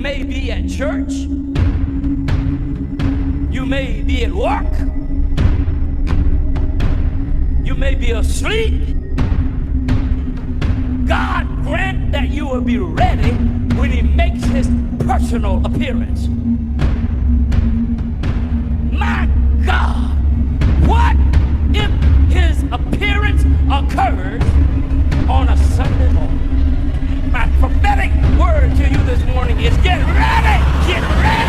may be at church. You may be at work. You may be asleep. God grant that you will be ready when he makes his personal appearance. My God, what if his appearance occurs on a Sunday morning? My prophetic word to you this morning is get ready! Get ready!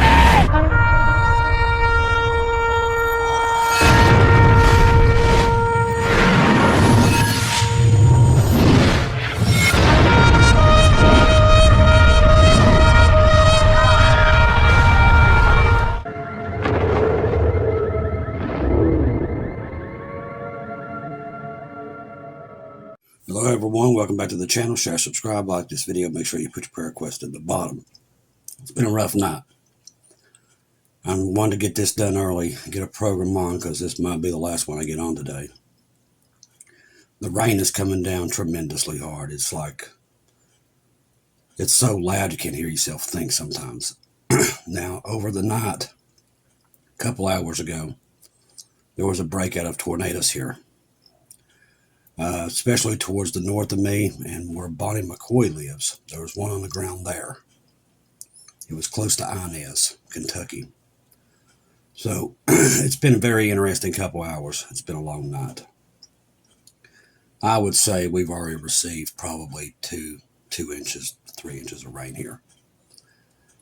Hello everyone, welcome back to the channel. Share, subscribe, like this video. Make sure you put your prayer request at the bottom. It's been a rough night. I wanted to get this done early, get a program on, because this might be the last one I get on today. The rain is coming down tremendously hard. It's so loud you can't hear yourself think sometimes. Now, over the night, a couple hours ago, there was a breakout of tornadoes here. Especially towards the north of me and where Bonnie McCoy lives. There was one on the ground there. It was close to Inez, Kentucky. So it's been a very interesting couple hours. It's been a long night. I would say we've already received probably 2 inches, 3 inches of rain here.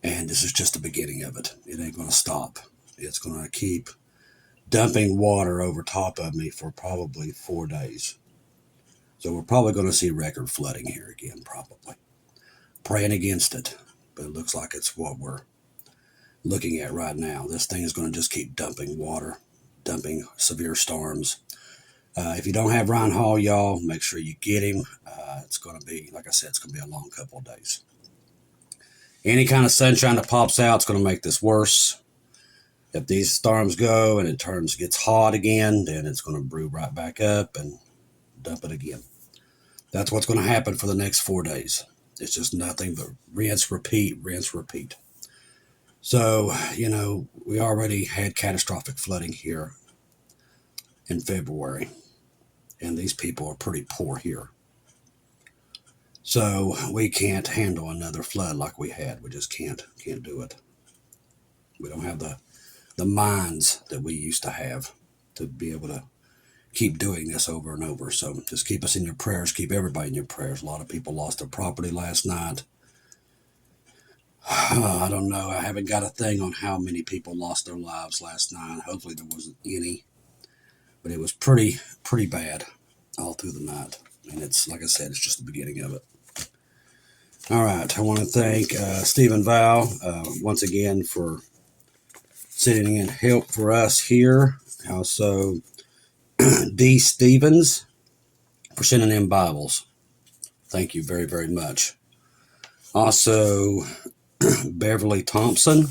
And this is just the beginning of it. It ain't going to stop. It's going to keep dumping water over top of me for probably 4 days. So we're probably going to see record flooding here again, probably. Praying against it, but it looks like it's what we're looking at right now. This thing is going to just keep dumping water, dumping severe storms. If you don't have Ryan Hall, y'all, make sure you get him. It's going to be, like I said, it's going to be a long couple of days. Any kind of sunshine that pops out, it's going to make this worse. If these storms go and it gets hot again, then it's going to brew right back up and dump it again. That's what's going to happen for the next 4 days. It's just nothing but rinse, repeat, rinse, repeat. So, we already had catastrophic flooding here in February. And these people are pretty poor here. So we can't handle another flood like we had. We just can't do it. We don't have the minds that we used to have to be able to keep doing this over and over. So just keep us in your prayers. Keep everybody in your prayers. A lot of people lost their property last night. I don't know. I haven't got a thing on how many people lost their lives last night. Hopefully there wasn't any. But it was pretty bad all through the night. And it's, like I said, it's just the beginning of it. All right. I want to thank Stephen Val once again for sitting in help for us here. Also, D. Stevens for sending in Bibles. Thank you very, very much. Also, Beverly Thompson.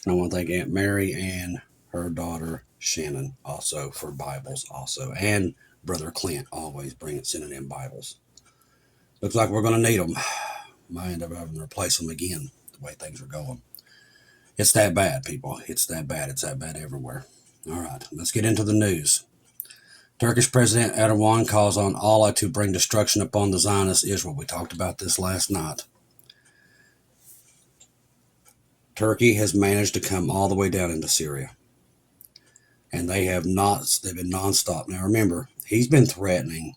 And I want to thank Aunt Mary and her daughter Shannon also for Bibles also. And Brother Clint always sending in Bibles. Looks like we're going to need them. Might end up having to replace them again the way things are going. It's that bad, people. It's that bad. It's that bad everywhere. All right, let's get into the news. Turkish President Erdogan calls on Allah to bring destruction upon the Zionist Israel. We talked about this last night. Turkey has managed to come all the way down into Syria. And they've been nonstop. Now remember, he's been threatening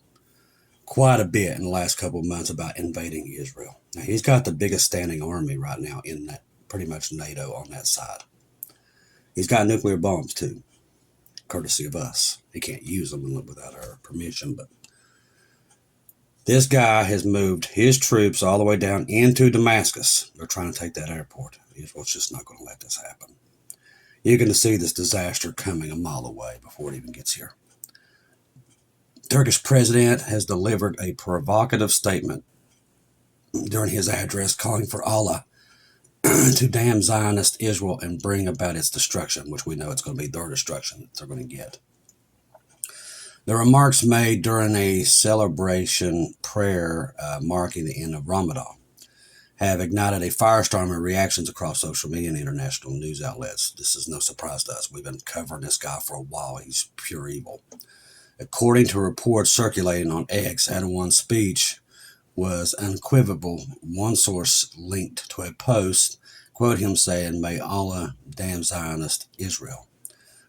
quite a bit in the last couple of months about invading Israel. Now he's got the biggest standing army right now in that, pretty much NATO on that side. He's got nuclear bombs too. Courtesy of us. He can't use them without our permission, but this guy has moved his troops all the way down into Damascus. They're trying to take that airport. Israel's just not going to let this happen. You're going to see this disaster coming a mile away before it even gets here. Turkish president has delivered a provocative statement during his address calling for Allah to damn Zionist Israel and bring about its destruction, which we know it's going to be their destruction that they're going to get. The remarks made during a celebration prayer marking the end of Ramadan. have ignited a firestorm of reactions across social media and international news outlets. This is no surprise to us. We've been covering this guy for a while. He's pure evil. According to reports circulating on X, Erdogan's speech was unequivocal. One source linked to a post quote him saying, "May Allah damn Zionist Israel,"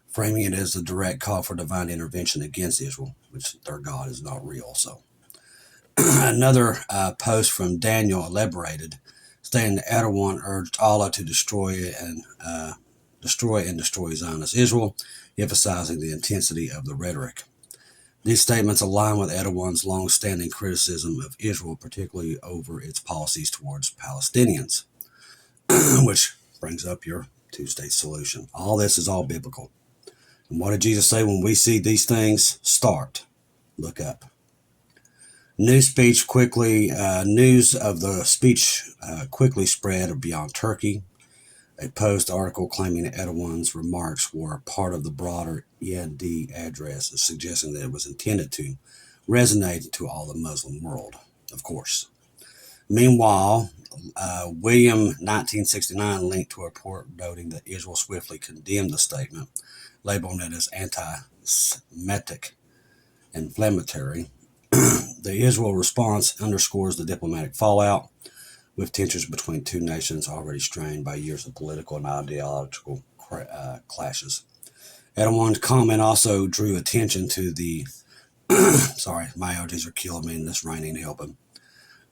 framing it as a direct call for divine intervention against Israel, which their God is not real. So another post from Daniel elaborated, stating that Erdogan urged Allah to destroy and destroy Zionist Israel, emphasizing the intensity of the rhetoric. These statements align with Erdogan's long-standing criticism of Israel, particularly over its policies towards Palestinians, which brings up your two-state solution. All this is all biblical. And what did Jesus say when we see these things? Start. Look up. News of the speech quickly spread beyond Turkey. A Post article claiming that Erdogan's remarks were part of the broader END address, suggesting that it was intended to resonate to all the Muslim world, of course. Meanwhile, William 1969 linked to a report noting that Israel swiftly condemned the statement, labeling it as anti-Semitic, inflammatory. The Israel response underscores the diplomatic fallout, with tensions between two nations already strained by years of political and ideological clashes. Erdogan's comment also drew attention to the sorry, my allergies are killing me and this rain ain't helping.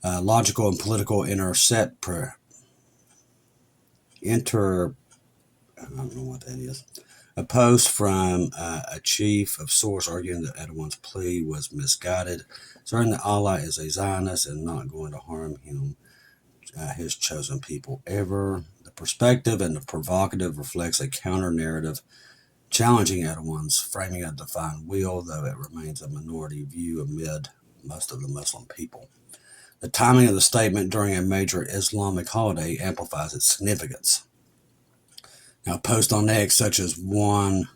Logical and political I don't know what that is. A post from a chief of source arguing that Erdogan's plea was misguided, certain that Allah is a Zionist and not going to harm him, his chosen people ever. The perspective and the provocative reflects a counter-narrative challenging Erdogan's framing of divine will, though it remains a minority view amid most of the Muslim people. The timing of the statement during a major Islamic holiday amplifies its significance. Now, posts on X, such as one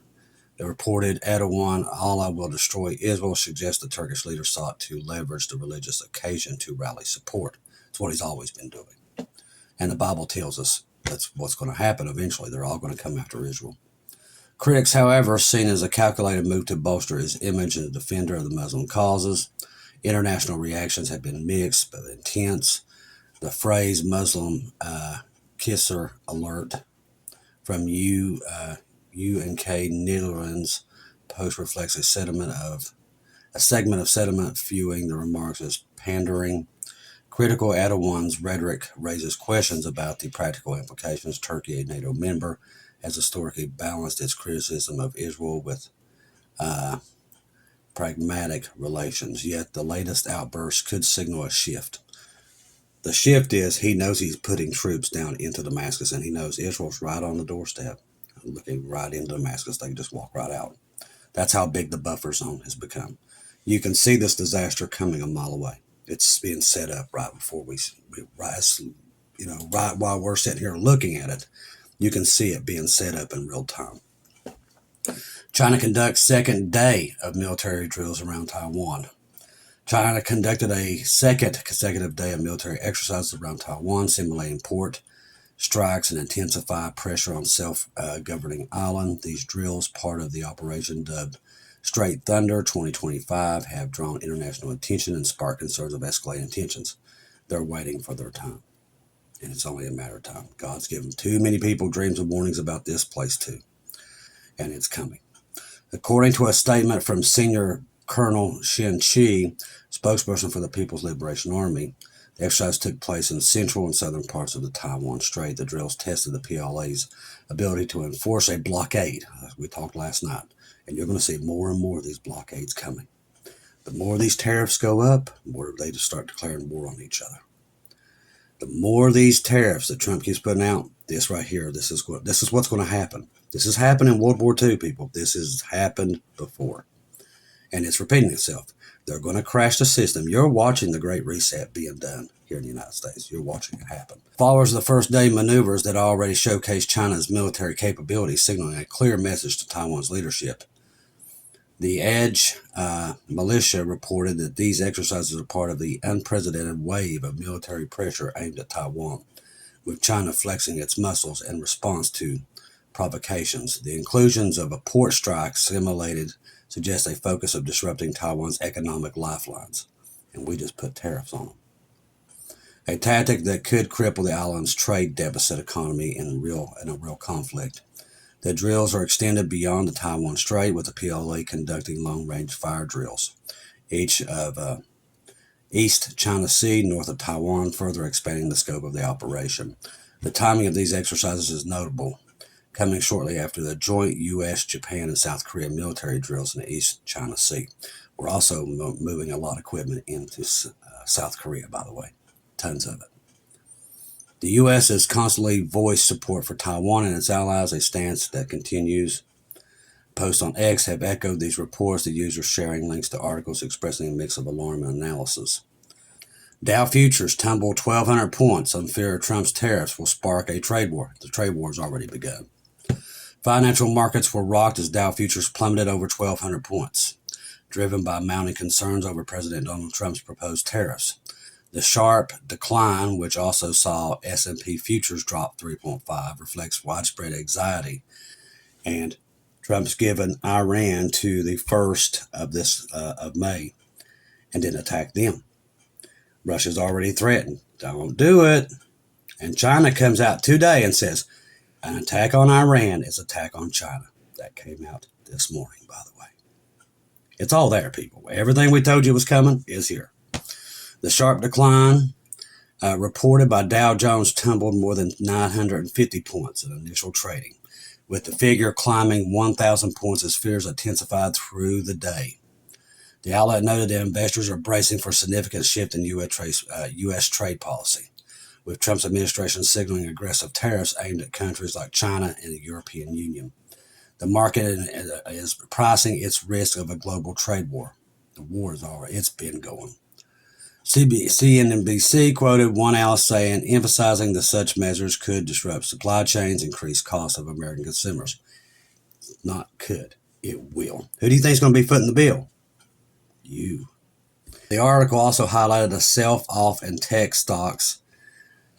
that reported Erdogan, Allah will destroy Israel, suggests the Turkish leader sought to leverage the religious occasion to rally support. It's what he's always been doing. And the Bible tells us that's what's going to happen eventually. They're all going to come after Israel. Critics, however, seen as a calculated move to bolster his image as a defender of the Muslim causes. International reactions have been mixed but intense. The phrase Muslim kisser alert from UNK Netherlands post reflects a segment of sentiment viewing the remarks as pandering. Critical Erdogan's rhetoric raises questions about the practical implications. Turkey, a NATO member, has historically balanced its criticism of Israel with pragmatic relations, yet the latest outburst could signal a shift. The shift is he knows he's putting troops down into Damascus, and he knows Israel's right on the doorstep, looking right into Damascus. They can just walk right out. That's how big the buffer zone has become. You can see this disaster coming a mile away. It's being set up right before we rise, right while we're sitting here looking at it. You can see it being set up in real time. China conducts second day of military drills around Taiwan. China conducted a second consecutive day of military exercises around Taiwan, simulating port strikes and intensify pressure on self-governing island. These drills, part of the operation dubbed Straight Thunder 2025, have drawn international attention and sparked concerns of escalating tensions. They're waiting for their time, and it's only a matter of time. God's given too many people dreams and warnings about this place too, and it's coming. According to a statement from Senior Colonel Shin Chi, spokesperson for the People's Liberation Army, the exercise took place in central and southern parts of the Taiwan Strait. The drills tested the PLA's ability to enforce a blockade, as we talked last night. And you're going to see more and more of these blockades coming. The more these tariffs go up, the more they just start declaring war on each other. The more these tariffs that Trump keeps putting out, this right here, this is what's going to happen. This has happened in World War II, people. This has happened before. And it's repeating itself. They're going to crash the system. You're watching the Great Reset being done here in the United States. You're watching it happen. Followers of the first day maneuvers that already showcased China's military capabilities, signaling a clear message to Taiwan's leadership. The Edge militia reported that these exercises are part of the unprecedented wave of military pressure aimed at Taiwan, with China flexing its muscles in response to provocations. The inclusions of a port strike simulated suggests a focus of disrupting Taiwan's economic lifelines, and we just put tariffs on them. A tactic that could cripple the island's trade deficit economy in a real conflict. The drills are extended beyond the Taiwan Strait, with the PLA conducting long-range fire drills, each of East China Sea, north of Taiwan, further expanding the scope of the operation. The timing of these exercises is notable, coming shortly after the joint U.S., Japan, and South Korea military drills in the East China Sea. We're also moving a lot of equipment into South Korea, by the way, tons of it. The U.S. has constantly voiced support for Taiwan and its allies, a stance that continues. Posts on X have echoed these reports, the users sharing links to articles expressing a mix of alarm and analysis. Dow futures tumbled 1,200 points on fear of Trump's tariffs will spark a trade war. The trade war has already begun. Financial markets were rocked as Dow futures plummeted over 1,200 points, driven by mounting concerns over President Donald Trump's proposed tariffs. The sharp decline, which also saw S&P futures drop 3.5, reflects widespread anxiety, and Trump's given Iran to the 1st of May and didn't attack them. Russia's already threatened, don't do it. And China comes out today and says, an attack on Iran is an attack on China. That came out this morning, by the way. It's all there, people. Everything we told you was coming is here. The sharp decline reported by Dow Jones tumbled more than 950 points in initial trading, with the figure climbing 1,000 points as fears intensified through the day. The outlet noted that investors are bracing for a significant shift in U.S. trade policy, with Trump's administration signaling aggressive tariffs aimed at countries like China and the European Union. The market is pricing its risk of a global trade war. The war is already, it's been going. CNBC quoted one analyst saying, emphasizing that such measures could disrupt supply chains, increase costs of American consumers. Not could, it will. Who do you think is going to be footing the bill? You. The article also highlighted a sell-off in tech stocks,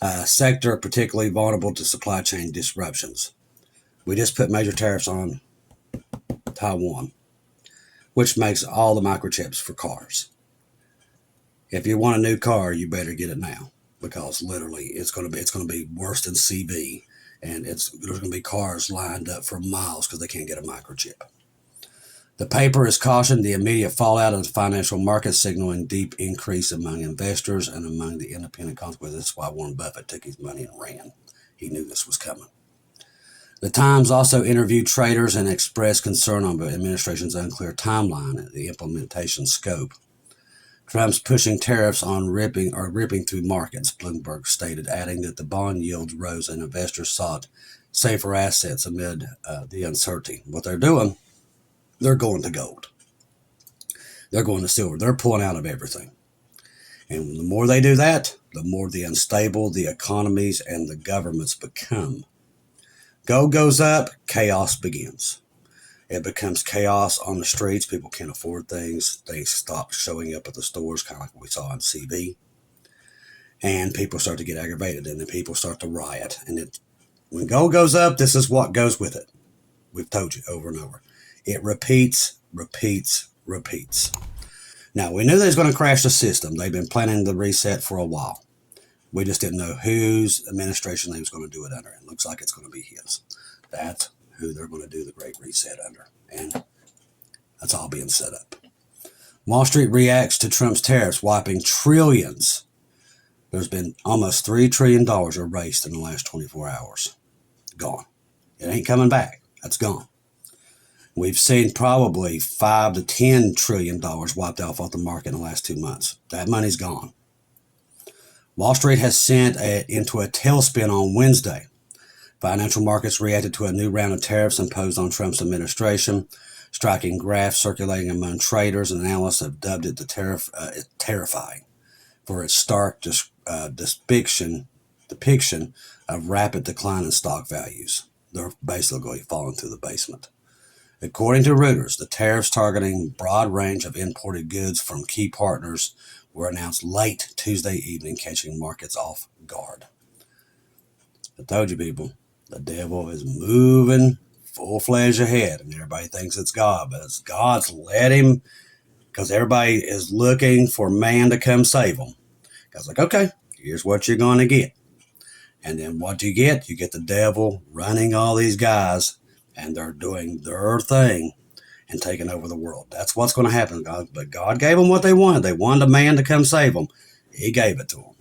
a sector particularly vulnerable to supply chain disruptions. We just put major tariffs on Taiwan, which makes all the microchips for cars. If you want a new car, you better get it now, because literally it's going to be worse than CV, and there's going to be cars lined up for miles because they can't get a microchip. The paper has cautioned the immediate fallout of the financial market, signaling deep increase among investors and among the independent consequences. That's why Warren Buffett took his money and ran. He knew this was coming. The Times also interviewed traders and expressed concern on the administration's unclear timeline and the implementation scope. Trump's pushing tariffs on ripping through markets, Bloomberg stated, adding that the bond yields rose and investors sought safer assets amid the uncertainty. What they're doing, they're going to gold. They're going to silver. They're pulling out of everything. And the more they do that, the more the unstable the economies and the governments become. Gold goes up, chaos begins. It becomes chaos on the streets. People can't afford things. They stop showing up at the stores, kind of like what we saw on CV. And people start to get aggravated, and then people start to riot. And when gold goes up, this is what goes with it. We've told you over and over. It repeats. Now, we knew they was going to crash the system. They've been planning the reset for a while. We just didn't know whose administration they was going to do it under. It looks like it's going to be his. That's who they're going to do the Great Reset under. And that's all being set up. Wall Street reacts to Trump's tariffs, wiping trillions. There's been almost $3 trillion erased in the last 24 hours. Gone. It ain't coming back. That's gone. We've seen probably $5 to $10 trillion wiped off the market in the last 2 months. That money's gone. Wall Street has sent into a tailspin on Wednesday. Financial markets reacted to a new round of tariffs imposed on Trump's administration, striking graphs circulating among traders, and analysts have dubbed it terrifying for its stark depiction of rapid decline in stock values. They're basically falling through the basement. According to Reuters, the tariffs targeting a broad range of imported goods from key partners were announced late Tuesday evening, catching markets off guard. I told you, people, the devil is moving full-fledged ahead, and everybody thinks it's God, but it's God's let him, because everybody is looking for man to come save them. God's like, okay, here's what you're going to get. And then what do you get? You get the devil running all these guys, and they're doing their thing and taking over the world. That's what's going to happen, God. But God gave them what they wanted. They wanted a man to come save them. He gave it to them.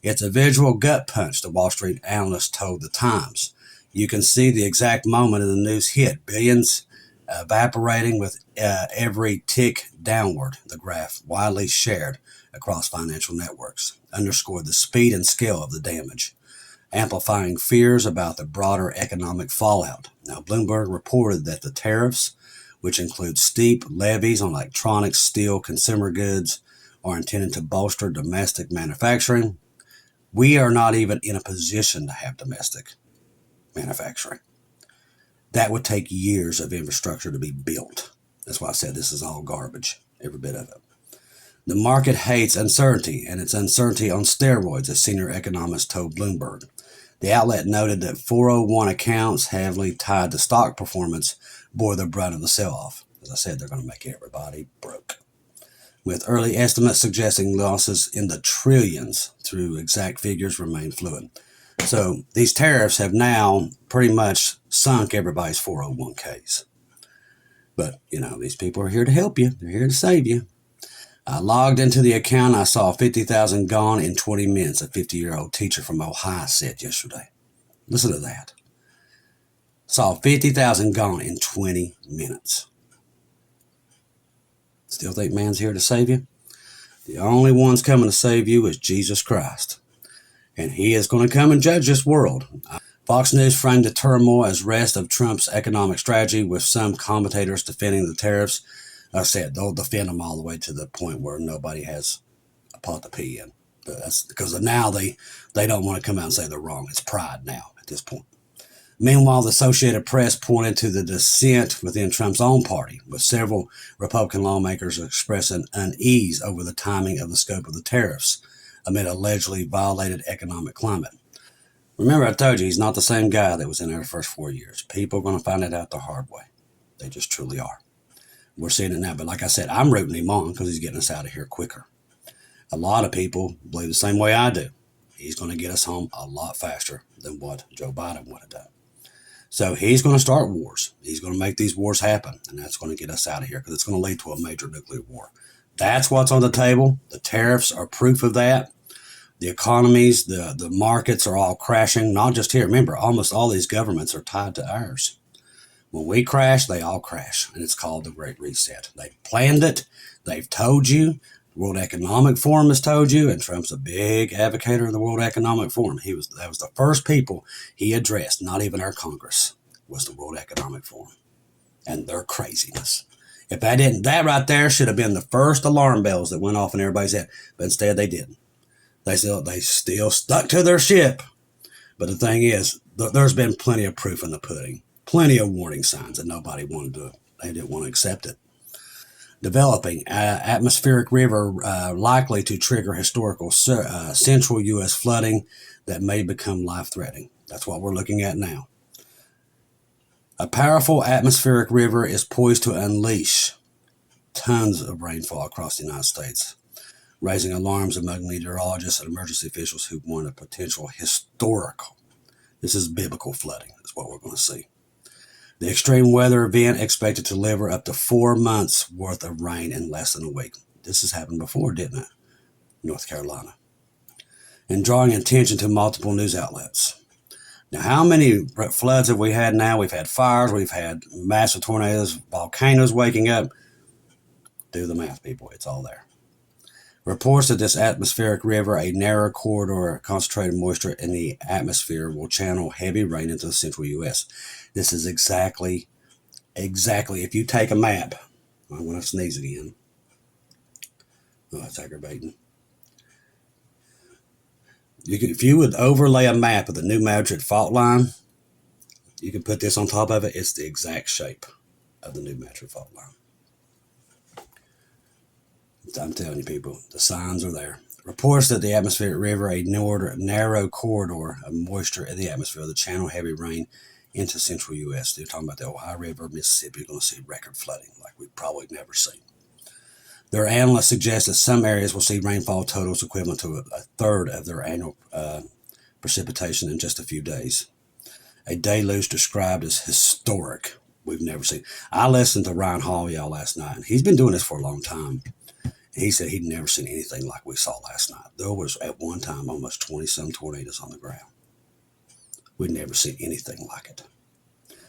It's a visual gut punch, the Wall Street analyst told the Times. You can see the exact moment of the news hit. Billions evaporating with every tick downward. The graph, widely shared across financial networks, underscored the speed and scale of the damage, amplifying fears about the broader economic fallout. Now, Bloomberg reported that the tariffs, which include steep levies on electronics, steel, consumer goods, are intended to bolster domestic manufacturing. We are not even in a position to have domestic manufacturing. That would take years of infrastructure to be built. That's why I said this is all garbage, every bit of it. The market hates uncertainty, and it's uncertainty on steroids, a senior economist told Bloomberg. The outlet noted that 401 accounts heavily tied to stock performance bore the brunt of the sell-off. As I said, they're going to make everybody broke, with early estimates suggesting losses in the trillions. Through exact figures remain fluid. So these tariffs have now pretty much sunk everybody's 401ks. But, these people are here to help you. They're here to save you. I logged into the account. I saw 50,000 gone in 20 minutes, a 50-year-old teacher from Ohio said yesterday. Listen to that. Saw 50,000 gone in 20 minutes. Still think man's here to save you? The only one's coming to save you is Jesus Christ. And he is going to come and judge this world. Fox News framed the turmoil as rest of Trump's economic strategy, with some commentators defending the tariffs. I said they'll defend them all the way to the point where nobody has a pot to pee in. But that's because now they don't want to come out and say they're wrong. It's pride now at this point. Meanwhile, the Associated Press pointed to the dissent within Trump's own party, with several Republican lawmakers expressing unease over the timing of the scope of the tariffs amid allegedly violated economic climate. Remember, I told you he's not the same guy that was in there the first 4 years. People are going to find it out the hard way. They just truly are. We're seeing it now. But like I said, I'm rooting him on because he's getting us out of here quicker. A lot of people believe the same way I do. He's going to get us home a lot faster than what Joe Biden would have done. So he's going to start wars. He's going to make these wars happen, and that's going to get us out of here because it's going to lead to a major nuclear war. That's what's on the table. The tariffs are proof of that. The economies, the markets are all crashing, not just here. Remember, almost all these governments are tied to ours. When we crash, they all crash, and it's called the Great Reset. They've planned it. They've told you. The World Economic Forum has told you, and Trump's a big advocate of the World Economic Forum. That was the first people he addressed, not even our Congress, was the World Economic Forum and their craziness. If that right there should have been the first alarm bells that went off in everybody's head, but instead they didn't. They still stuck to their ship. But the thing is, there's been plenty of proof in the pudding, plenty of warning signs that nobody wanted to. They didn't want to accept it. Developing atmospheric river likely to trigger historical central U.S. flooding that may become life-threatening. That's what we're looking at now. A powerful atmospheric river is poised to unleash tons of rainfall across the United States, raising alarms among meteorologists and emergency officials who warn of potential historical. This is biblical flooding. That's what we're going to see. The extreme weather event expected to deliver up to 4 months worth of rain in less than a week. This has happened before, didn't it? North Carolina. And drawing attention to multiple news outlets. Now, how many floods have we had now? We've had fires. We've had massive tornadoes, volcanoes waking up. Do the math, people. It's all there. Reports that this atmospheric river, a narrow corridor of concentrated moisture in the atmosphere, will channel heavy rain into the central U.S. This is exactly, if you take a map, I'm going to sneeze again. Oh, that's aggravating. If you would overlay a map of the New Madrid fault line, you can put this on top of it. It's the exact shape. of the new Metro fault line. I'm telling you, people, the signs are there. Reports that the atmospheric river, a narrow corridor of moisture in the atmosphere, the channel heavy rain into central U.S. They're talking about the Ohio River, Mississippi. You're going to see record flooding like we've probably never seen. Their analysts suggest that some areas will see rainfall totals equivalent to a third of their annual precipitation in just a few days. A deluge described as historic. We've never seen. I listened to Ryan Hall, y'all, last night, and he's been doing this for a long time. He said he'd never seen anything like we saw last night. There was, at one time, almost 20-some tornadoes on the ground. We'd never seen anything like it.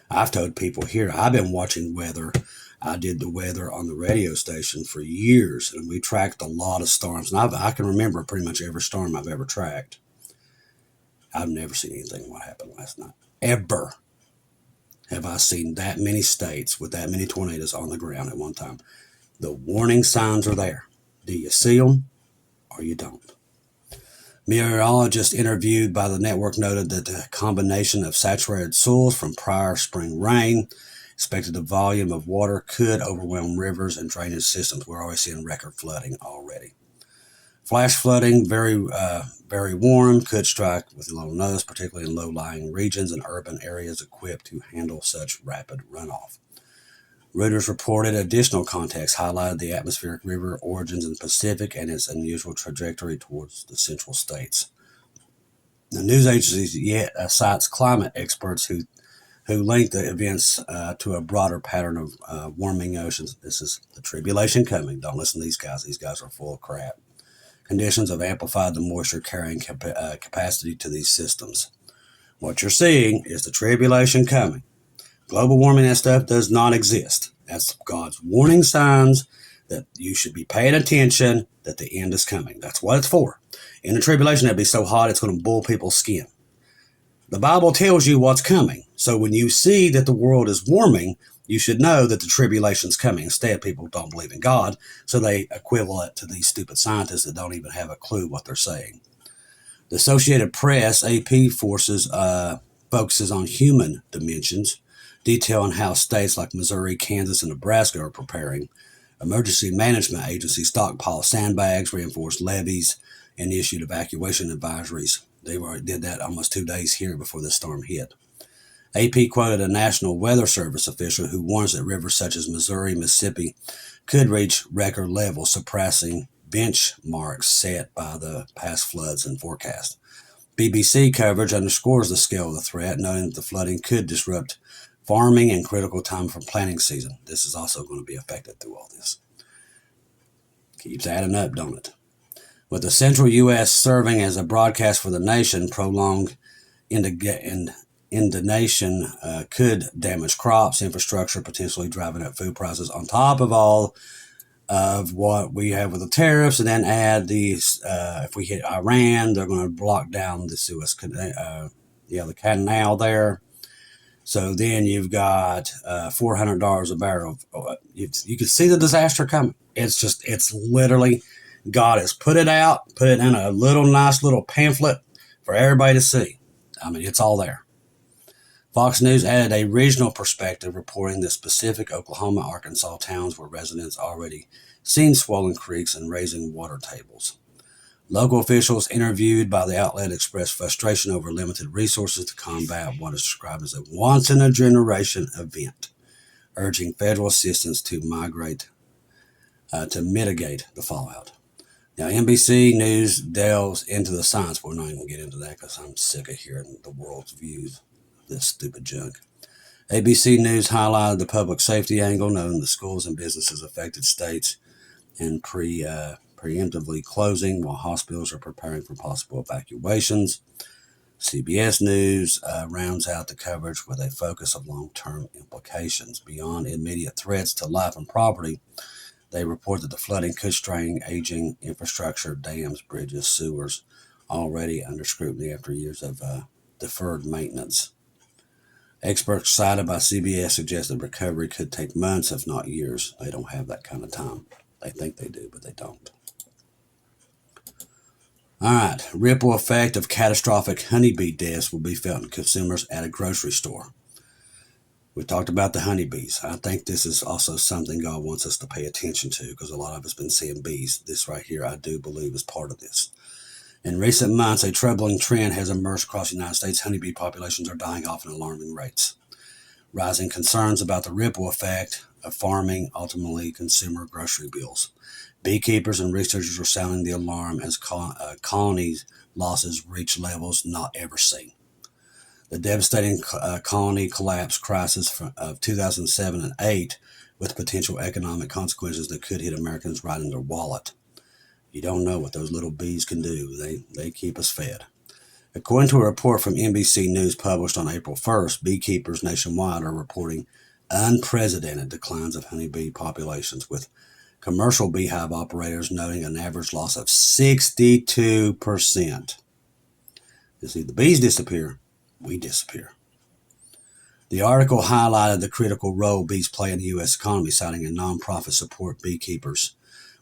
I've told people here, I've been watching weather. I did the weather on the radio station for years, and we tracked a lot of storms. And I can remember pretty much every storm I've ever tracked. I've never seen anything like what happened last night. Ever have I seen that many states with that many tornadoes on the ground at one time. The warning signs are there. Do you see them or you don't? Meteorologists interviewed by the network noted that the combination of saturated soils from prior spring rain expected the volume of water could overwhelm rivers and drainage systems. We're already seeing record flooding already. Flash flooding, very warm, could strike with little notice, particularly in low-lying regions and urban areas equipped to handle such rapid runoff. Reuters reported additional context highlighted the atmospheric river origins in the Pacific and its unusual trajectory towards the central states. The news agency cites climate experts who link the events to a broader pattern of warming oceans. This is the tribulation coming. Don't listen to these guys. These guys are full of crap. Conditions have amplified the moisture carrying capacity to these systems. What you're seeing is the tribulation coming. Global warming and stuff does not exist. That's God's warning signs that you should be paying attention that the end is coming. That's what it's for. In the tribulation, it'll be so hot it's going to boil people's skin. The Bible tells you what's coming. So when you see that the world is warming, you should know that the tribulation's coming. Instead, people don't believe in God, so they equivalent to these stupid scientists that don't even have a clue what they're saying. The Associated Press, AP, focuses on human dimensions, detailing how states like Missouri, Kansas, and Nebraska are preparing. Emergency management agencies stockpile sandbags, reinforced levees, and issued evacuation advisories. They already did that almost 2 days here before the storm hit. AP quoted a National Weather Service official who warns that rivers such as Missouri, Mississippi could reach record levels, surpassing benchmarks set by the past floods and forecast. BBC coverage underscores the scale of the threat, noting that the flooding could disrupt farming and critical time for planting season. This is also going to be affected through all this. Keeps adding up, don't it? With the central U.S. serving as a broadcast for the nation, prolonged inundation could damage crops, infrastructure, potentially driving up food prices on top of all of what we have with the tariffs, and then add these, if we hit Iran, they're going to block down the Suez Canal, the canal there. So then you've got $400 a barrel. You can see the disaster coming. It's literally, God has put it out, put it in a nice little pamphlet for everybody to see. I mean, it's all there. Fox News added a regional perspective, reporting that specific Oklahoma, Arkansas towns where residents already seen swollen creeks and raising water tables. Local officials interviewed by the outlet expressed frustration over limited resources to combat what is described as a once-in-a-generation event, urging federal assistance to mitigate the fallout. Now, NBC News delves into the science. We're not even going to get into that because I'm sick of hearing the world's views of this stupid junk. ABC News highlighted the public safety angle, noting the schools and businesses affected states and preemptively closing while hospitals are preparing for possible evacuations. CBS News rounds out the coverage with a focus of long-term implications. Beyond immediate threats to life and property, they report that the flooding could strain aging infrastructure, dams, bridges, sewers, already under scrutiny after years of deferred maintenance. Experts cited by CBS suggest that recovery could take months, if not years. They don't have that kind of time. They think they do, but they don't. All right. Ripple effect of catastrophic honeybee deaths will be felt in consumers at a grocery store. We talked about the honeybees. I think this is also something God wants us to pay attention to, because a lot of us have been seeing bees. This right here, I do believe, is part of this. In recent months, a troubling trend has emerged across the United States. Honeybee populations are dying off at alarming rates. Rising concerns about the ripple effect of farming, ultimately consumer grocery bills. Beekeepers and researchers are sounding the alarm as colony losses reach levels not ever seen. The devastating colony collapse crisis of 2007 and 2008, with potential economic consequences that could hit Americans right in their wallet. You don't know what those little bees can do. They keep us fed. According to a report from NBC News published on April 1st, beekeepers nationwide are reporting unprecedented declines of honeybee populations, with commercial beehive operators noting an average loss of 62%. You see, the bees disappear, we disappear. The article highlighted the critical role bees play in the U.S. economy, citing a nonprofit support beekeepers,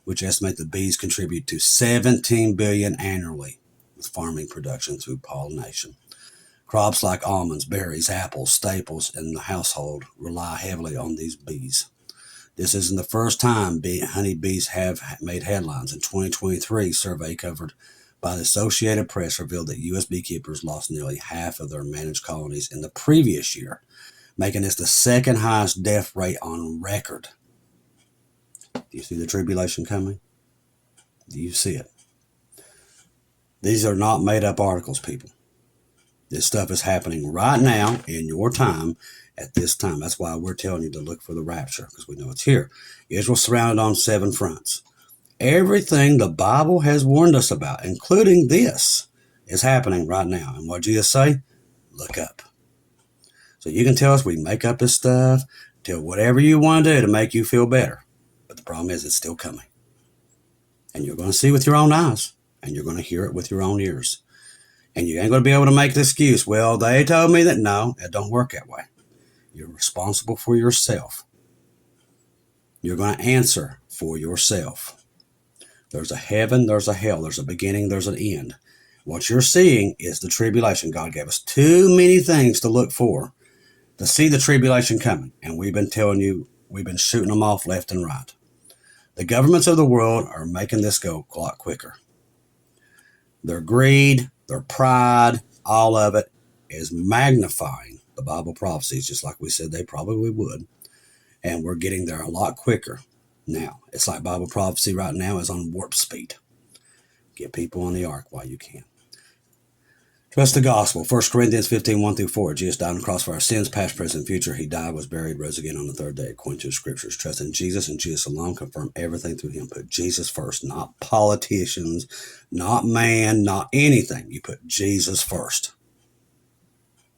which estimate the bees contribute to $17 billion annually with farming production through pollination. Crops like almonds, berries, apples, staples in the household rely heavily on these bees. This isn't the first time honeybees have made headlines. In 2023, survey covered by the Associated Press revealed that U.S. beekeepers lost nearly half of their managed colonies in the previous year, making this the second highest death rate on record. Do you see the tribulation coming? Do you see it? These are not made up articles, people. This stuff is happening right now in your time at this time. That's why we're telling you to look for the rapture, because we know it's here. Israel's surrounded on 7 fronts. Everything the Bible has warned us about, including this, is happening right now. And what Jesus say? Look up. So you can tell us we make up this stuff, tell whatever you want to do to make you feel better. But the problem is it's still coming. And you're going to see with your own eyes, and you're going to hear it with your own ears. And you ain't going to be able to make the excuse, well, they told me that. No, it don't work that way. You're responsible for yourself. You're going to answer for yourself. There's a heaven, there's a hell, there's a beginning, there's an end. What you're seeing is the tribulation. God gave us too many things to look for to see the tribulation coming. And we've been telling you, we've been shooting them off left and right. The governments of the world are making this go a lot quicker. Their greed, their pride, all of it is magnifying the Bible prophecies, just like we said they probably would. And we're getting there a lot quicker now. It's like Bible prophecy right now is on warp speed. Get people on the ark while you can. Trust the gospel. 1 Corinthians 15, 1-4. Jesus died on the cross for our sins, past, present, future. He died, was buried, rose again on the 3rd day, according to the scriptures. Trust in Jesus and Jesus alone. Confirm everything through him. Put Jesus first, not politicians, not man, not anything. You put Jesus first.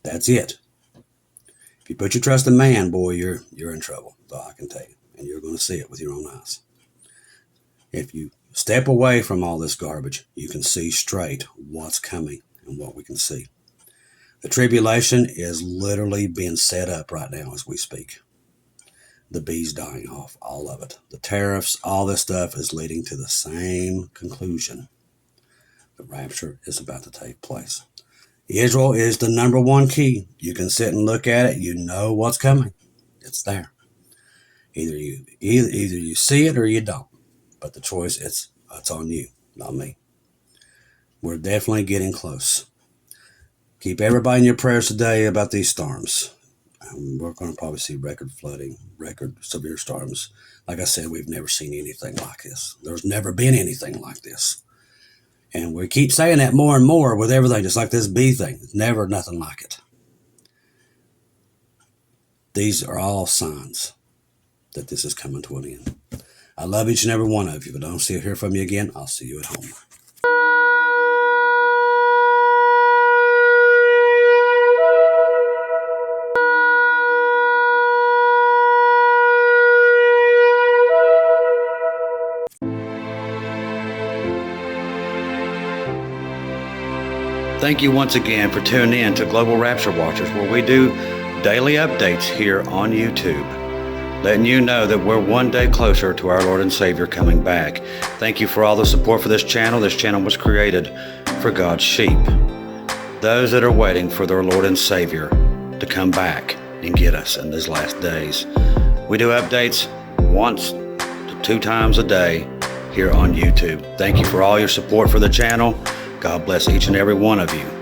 That's it. If you put your trust in man, boy, you're in trouble. That's all I can tell you. And you're going to see it with your own eyes. If you step away from all this garbage, you can see straight what's coming and what we can see. The tribulation is literally being set up right now as we speak. The bees dying off, all of it. The tariffs, all this stuff is leading to the same conclusion. The rapture is about to take place. Israel is the number one key. You can sit and look at it. You know what's coming. It's there. Either you see it or you don't. But the choice, it's on you, not me. We're definitely getting close. Keep everybody in your prayers today about these storms. We're going to probably see record flooding, record severe storms. Like I said, we've never seen anything like this. There's never been anything like this. And we keep saying that more and more with everything, just like this bee thing. Never nothing like it. These are all signs that this is coming to an end. I love each and every one of you. If I don't see or hear from you again, I'll see you at home. Thank you once again for tuning in to Global Rapture Watchers, where we do daily updates here on YouTube, letting you know that we're one day closer to our Lord and Savior coming back. Thank you for all the support for this channel. This channel was created for God's sheep, those that are waiting for their Lord and Savior to come back and get us in these last days. We do updates once to 2 times a day here on YouTube. Thank you for all your support for the channel. God bless each and every one of you.